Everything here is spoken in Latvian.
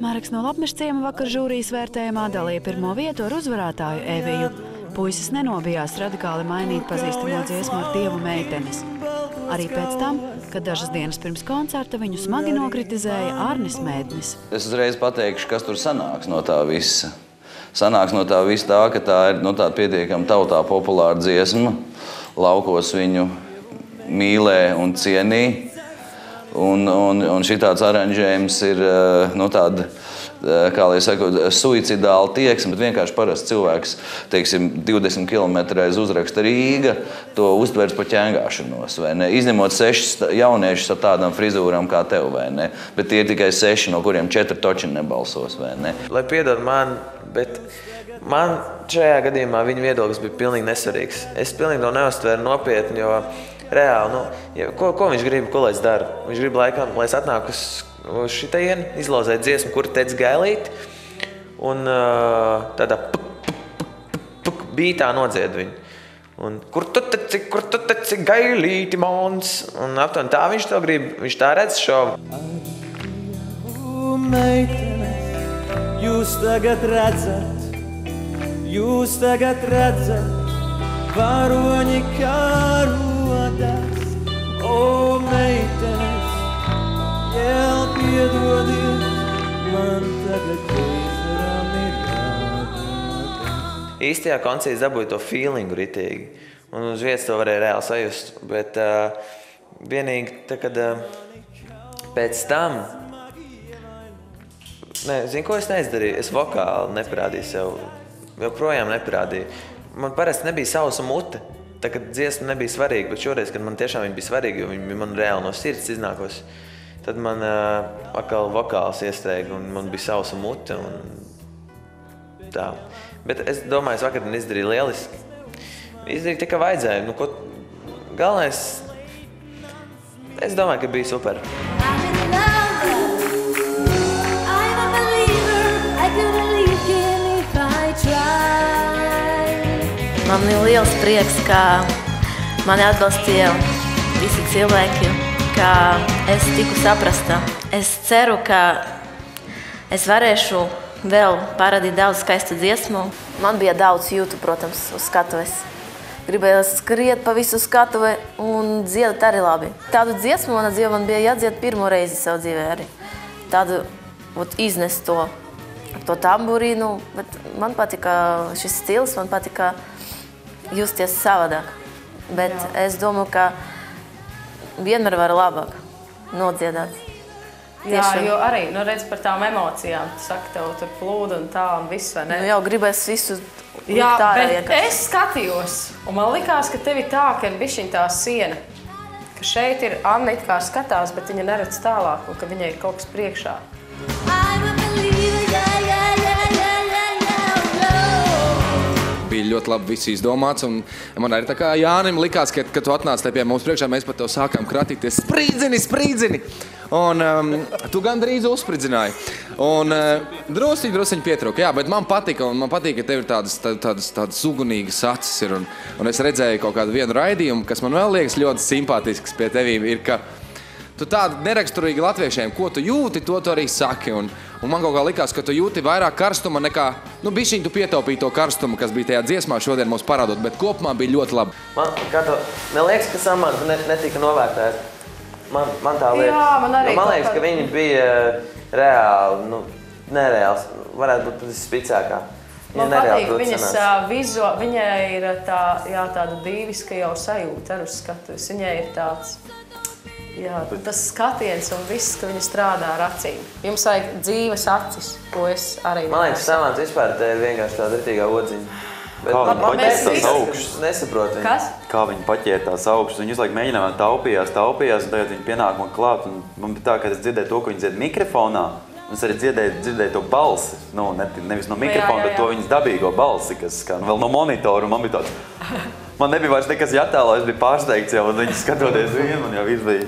Mareks no Lapmežciema vakar žūrijas vērtējumā dalīja pirmo vietu ar uzvarētāju Eviju. Puisis nenobijās radikāli mainīt pazīstamo dziesmu ar Dievu meitenes. Arī pēc tam, kad dažas dienas pirms koncerta viņu smagi nokritizēja Arnis Mēdnis. Es uzreiz pateikšu, kas tur sanāks no tā visa. Sanāks no tā visa tā, ka tā ir tāda pietiekama tautā populāra dziesma. Laukos viņu mīlē un cienī. Un šitāds aranžējums ir tāda, kā lai saku, suicidāla tieksme, bet vienkārši parasts cilvēks, teiksim, 20 km aiz uzraksta Rīga, to uztvers pa ķengāšanos, vai ne? Izņemot 6 jauniešus ar tādām frizūrām kā tev, vai ne? Bet tie ir tikai 6, no kuriem 4 toči nebalsos, vai ne? Lai piedod man, bet man šajā gadījumā viņa viedoklis bija pilnīgi nesvarīgs. Es pilnīgi to neuztveru nopietni, jo reāli, ko viņš grib, ko lai es daru? Viņš grib laikam, lai es atnāku uz šitaienu, izlauzēt dziesmu, kur teica gailīt, un tādā bītā nodzied viņu. Un kur tu teci gailīti, mons? Un aptuveni tā viņš to grib, viņš tā redz šovu. Meitenes, jūs tagad redzat, varoņi karodas. O, meitenes, jēl piedodiet, man tagad ķeizaram ir jādodas. Īstajā koncīs dabūja to feelingu ritīgi, un uz vietas to varēja reāli sajust, bet vienīgi, kad pēc tam, zinu, ko es neizdarīju, es vokāli neparādīju sev, joprojām neparādīju. Man parasti nebija sausa mute, tā kad dziesma nebija svarīga, bet šoreiz, kad man tiešām viņa bija svarīga, jo viņa man reāli no sirds iznākos, tad man atkal vokāls iestrēga un man bija sausa mute un tā. Bet es domāju, es vakar izdarīju lieliski. Izdarīju tikai vajadzēja. Galvenais, es domāju, ka bija super. Man ir liels prieks, ka mani atbalstīja visi cilvēki, ka es tiku saprasta. Es ceru, ka es varēšu vēl parādīt daudz skaistu dziesmu. Man bija daudz jūtu, protams, uz skatuves. Gribēju skriet pa visu skatuve un dziedāt arī labi. Tādu dziesmu manā dzīvē man bija jādzied pirmo reizi savu dzīvē arī. Tādu iznest to tamburīnu, bet man patika šis stils, man patika justies savādāk. Bet es domāju, ka vienmēr var labāk nodziedāt. Jā, jo arī, redz par tām emocijām. Tu saki, tev tur plūda un tā un viss, vai ne? Jau gribēs visu jā, bet es skatījos, un man likās, ka tev ir tā, ka ir bišķiņ tā siena. Ka šeit ir Anna it kā skatās, bet viņa neredz tālāk, un ka viņai ir kaut kas priekšā. Bija ļoti labi viss izdomāts, un man arī tā kā Jānim likās, ka tu atnāc te pie mums priekšā, mēs pat tev sākām kratīties sprīdzini! Un tu gandrīz uzspridzināji. Un drusciņi pietrūka, jā, bet man patika, un man patīk, ka tev ir tādas ugunīgas acis ir, un es redzēju kaut kādu vienu raidījumu, kas man vēl liekas ļoti simpātisks pie tevīm, ir, ka tu tādi neraksturīgi latviešiem, ko tu jūti, to tu arī saki, un man kaut kā likās, ka tu jūti vairāk karstuma nekā, bišķiņ tu pietaupīji to karstumu, kas bija tajā dziesmā šodien mums parādot, bet kopumā bija ļoti labi. Man, kā to, neliekas, ka Samanta netika novērtēta. Man tā liekas. Jā, man arī. Man liekas, ka viņi bija reāli, nereāls, varētu būt pat spicākā. Man patīk viņas viņai ir tāda dīviska jau sajūta ar uz skatuves. Viņai ir tāds, tas skatiens un viss, ka viņa strādā ar acīm. Jums vajag dzīves acis, ko es arī Man liekas, Samanta vispār te ir vienkārši tāda ritīgā odziņa. Kā viņi paķēra tās augšas? Nesaprotu viņu. Kas? Kā viņi paķēra tās augšas? Viņi visu laiku mēģinājām taupījās, un tagad viņi pienāk man klāt. Man bija tā, ka es dzirdēju to, ko viņi dzied mikrofonā. Un es arī dzirdēju to balsi. Nevis no mikrofona, bet to viņas dabīgo balsi, kas skan vēl no monitoru. Man bija tāds... Man nebija vairs nekas jātēlo, es biju pārsteigts jau, un viņi skatoties vienu, man jau viss bija...